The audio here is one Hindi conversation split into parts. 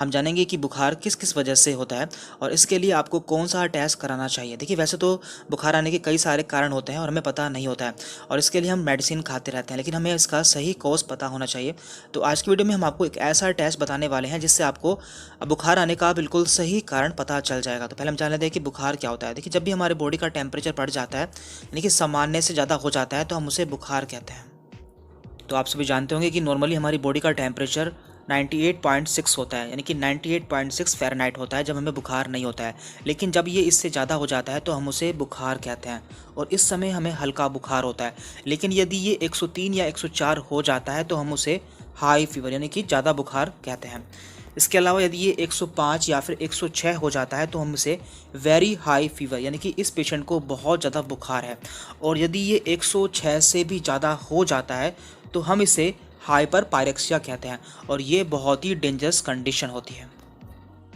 हम जानेंगे कि बुखार किस किस वजह से होता है और इसके लिए आपको कौन सा टेस्ट कराना चाहिए। देखिए वैसे तो बुखार आने के कई सारे कारण होते हैं और हमें पता नहीं होता है और इसके लिए हम मेडिसिन खाते रहते हैं, लेकिन हमें इसका सही कॉज पता होना चाहिए। तो आज की वीडियो में हम आपको एक ऐसा टेस्ट बताने वाले हैं जिससे आपको बुखार आने का बिल्कुल सही कारण पता चल जाएगा। तो पहले हम जान लेते हैं कि बुखार क्या होता है। देखिए जब भी हमारे बॉडी का टेम्परेचर बढ़ जाता है, यानी कि सामान्य से ज़्यादा हो जाता है, तो हम उसे बुखार कहते हैं। तो आप सभी जानते होंगे कि नॉर्मली हमारी बॉडी का टेम्परेचर 98.6 होता है, यानी कि 98.6 फ़ारेनहाइट होता है जब हमें बुखार नहीं होता है। लेकिन जब ये इससे ज़्यादा हो जाता है तो हम उसे बुखार कहते हैं और इस समय हमें हल्का बुखार होता है। लेकिन यदि ये 103 या 104 हो जाता है तो हम उसे हाई फीवर यानी कि ज़्यादा बुखार कहते हैं। इसके अलावा यदि ये 105 या फिर 106 हो जाता है तो हम इसे वेरी हाई फीवर यानी कि इस पेशेंट को बहुत ज़्यादा बुखार है। और यदि ये 106 से भी ज़्यादा हो जाता है तो हम इसे हाइपर पायरेक्सिया कहते हैं और ये बहुत ही डेंजरस कंडीशन होती है।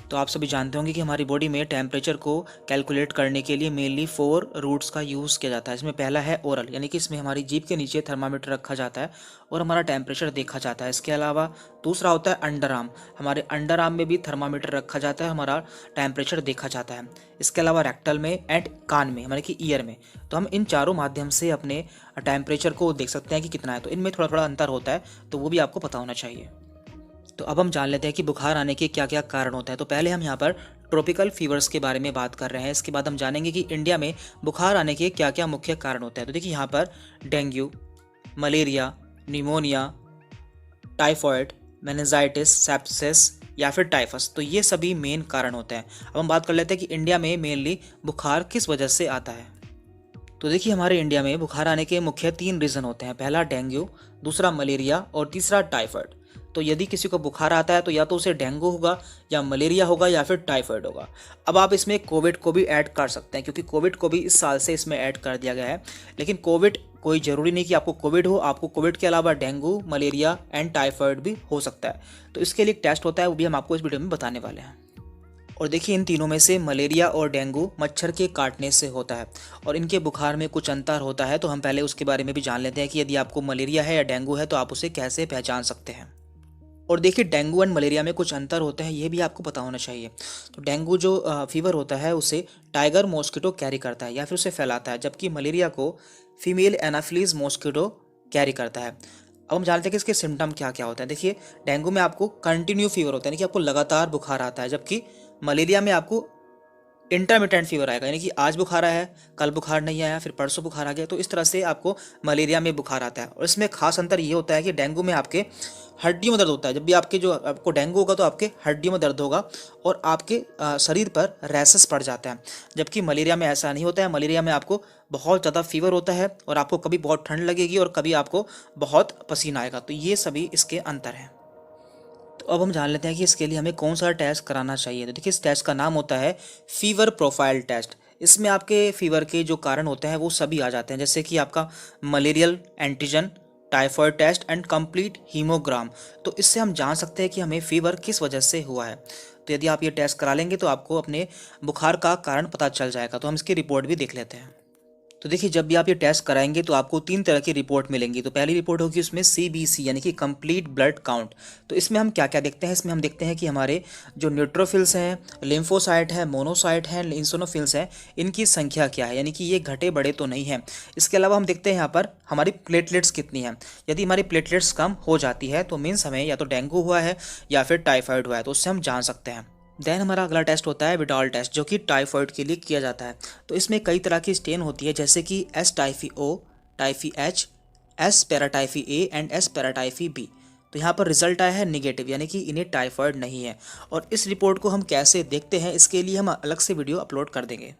तो आप सभी जानते होंगे कि हमारी बॉडी में टेम्परेचर को कैलकुलेट करने के लिए मेनली 4 रूट्स का यूज़ किया जाता है। इसमें पहला है ओरल, यानी कि इसमें हमारी जीभ के नीचे थर्मामीटर रखा जाता है और हमारा टेम्परेचर देखा जाता है। इसके अलावा दूसरा होता है अंडर आर्म, हमारे अंडर आर्म में भी थर्मामीटर रखा जाता है, हमारा टेम्परेचर देखा जाता है। इसके अलावा रेक्टल में एंड कान में, यानी कि ईयर में। तो हम इन चारों माध्यम से अपने टेम्परेचर को देख सकते हैं कि कितना है। तो इनमें थोड़ा थोड़ा अंतर होता है, तो वो भी आपको पता होना चाहिए। तो अब हम जान लेते हैं कि बुखार आने के क्या क्या कारण होते हैं। तो पहले हम यहाँ पर ट्रॉपिकल फीवर्स के बारे में बात कर रहे हैं। इसके बाद हम जानेंगे कि इंडिया में बुखार आने के क्या क्या मुख्य कारण होते हैं। तो देखिए यहाँ पर dengue, malaria, pneumonia, typhoid, meningitis, sepsis या फिर टाइफस, तो ये सभी मेन कारण होते हैं। अब हम बात कर लेते हैं कि इंडिया में मेनली बुखार किस वजह से आता है। तो देखिए हमारे इंडिया में बुखार आने के मुख्य 3 रीज़न होते हैं। पहला डेंगू, दूसरा मलेरिया और तीसरा टाइफाइड। तो यदि किसी को बुखार आता है तो या तो उसे डेंगू होगा या मलेरिया होगा या फिर टाइफाइड होगा। अब आप इसमें कोविड को भी ऐड कर सकते हैं, क्योंकि कोविड को भी इस साल से इसमें ऐड कर दिया गया है। लेकिन कोविड कोई ज़रूरी नहीं कि आपको कोविड हो, आपको कोविड के अलावा डेंगू, मलेरिया एंड टाइफाइड भी हो सकता है। तो इसके लिए एक टेस्ट होता है, वो भी हम आपको इस वीडियो में बताने वाले हैं। और देखिए इन तीनों में से मलेरिया और डेंगू मच्छर के काटने से होता है और इनके बुखार में कुछ अंतर होता है। तो हम पहले उसके बारे में भी जान लेते हैं कि यदि आपको मलेरिया है या डेंगू है तो आप उसे कैसे पहचान सकते हैं। और देखिए डेंगू एंड मलेरिया में कुछ अंतर होते हैं, ये भी आपको पता होना चाहिए। तो डेंगू जो फीवर होता है उसे टाइगर मॉस्किटो कैरी करता है या फिर उसे फैलाता है, जबकि मलेरिया को फीमेल एनाफिलीज मॉस्किटो कैरी करता है। अब हम जानते हैं कि इसके सिम्टम क्या क्या होते हैं। देखिए डेंगू में आपको कंटिन्यू फीवर होता है, यानी कि आपको लगातार बुखार आता है, जबकि मलेरिया में आपको इंटरमिटेंट फीवर आएगा, यानी कि आज बुखार आया है, कल बुखार नहीं आया, फिर परसों बुखार आ गया। तो इस तरह से आपको मलेरिया में बुखार आता है। और इसमें खास अंतर ये होता है कि डेंगू में आपके हड्डियों में दर्द होता है। जब भी आपको डेंगू होगा तो आपके हड्डियों में दर्द होगा और आपके शरीर पर रैसेस पड़ जाते हैं, जबकि मलेरिया में ऐसा नहीं होता है। मलेरिया में आपको बहुत ज़्यादा फीवर होता है और आपको कभी बहुत ठंड लगेगी और कभी आपको बहुत पसीना आएगा। तो ये सभी इसके अंतर हैं। तो अब हम जान लेते हैं कि इसके लिए हमें कौन सा टेस्ट कराना चाहिए। तो देखिए इस टेस्ट का नाम होता है फीवर प्रोफाइल टेस्ट। इसमें आपके फीवर के जो कारण होते हैं वो सभी आ जाते हैं, जैसे कि आपका malarial antigen, typhoid test and complete haemogram. तो इससे हम जान सकते हैं कि हमें फीवर किस वजह से हुआ है। तो यदि आप ये टेस्ट करा लेंगे तो आपको अपने बुखार का कारण पता चल जाएगा। तो हम इसकी रिपोर्ट भी देख लेते हैं। तो देखिए जब भी आप ये टेस्ट कराएंगे तो आपको 3 तरह की रिपोर्ट मिलेंगी। तो पहली रिपोर्ट होगी उसमें CBC यानी कि कंप्लीट ब्लड काउंट। तो इसमें हम क्या क्या देखते हैं, इसमें हम देखते हैं कि हमारे जो न्यूट्रोफिल्स हैं, लिम्फोसाइट है, मोनोसाइट हैं, इंसोनोफिल्स हैं, इनकी संख्या क्या है, यानी कि ये घटे बड़े तो नहीं हैं। इसके अलावा हम देखते हैं यहाँ पर हमारी प्लेटलेट्स कितनी हैं। यदि हमारी प्लेटलेट्स कम हो जाती है तो मीन्स हमें या तो डेंगू हुआ है या फिर टाइफाइड हुआ है, तो उससे हम जान सकते हैं। देन हमारा अगला टेस्ट होता है विडाल टेस्ट, जो कि टाइफाइड के लिए किया जाता है। तो इसमें कई तरह की स्टेन होती है, जैसे कि S typhi O, typhi H, S paratyphi A and S paratyphi B. तो यहाँ पर रिजल्ट आया है निगेटिव, यानी कि इन्हें टाइफाइड नहीं है। और इस रिपोर्ट को हम कैसे देखते हैं इसके लिए हम अलग से वीडियो अपलोड कर देंगे।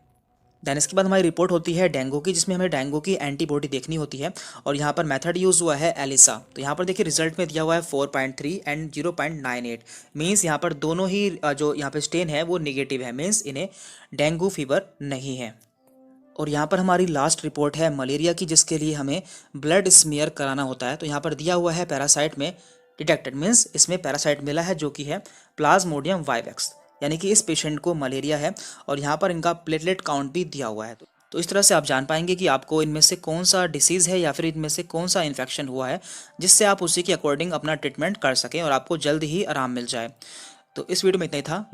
दैन इसके बाद हमारी रिपोर्ट होती है डेंगू की, जिसमें हमें डेंगू की एंटीबॉडी देखनी होती है और यहाँ पर मेथड यूज़ हुआ है एलिसा। तो यहाँ पर देखिए रिजल्ट में दिया हुआ है 4.3 एंड 0.98। मीन्स यहाँ पर दोनों ही जो यहाँ पे स्टेन है वो निगेटिव है, मीन्स इन्हें डेंगू फीवर नहीं है। और यहाँ पर हमारी लास्ट रिपोर्ट है मलेरिया की, जिसके लिए हमें ब्लड स्मीयर कराना होता है। तो यहाँ पर दिया हुआ है पैरासाइट में डिटेक्टेड, मीन्स इसमें पैरासाइट मिला है जो कि है प्लाज्मोडियम वाइवेक्स, यानी कि इस पेशेंट को मलेरिया है और यहाँ पर इनका प्लेटलेट काउंट भी दिया हुआ है। तो इस तरह से आप जान पाएंगे कि आपको इनमें से कौन सा डिसीज़ है या फिर इनमें से कौन सा इन्फेक्शन हुआ है, जिससे आप उसी के अकॉर्डिंग अपना ट्रीटमेंट कर सकें और आपको जल्द ही आराम मिल जाए। तो इस वीडियो में इतना ही था।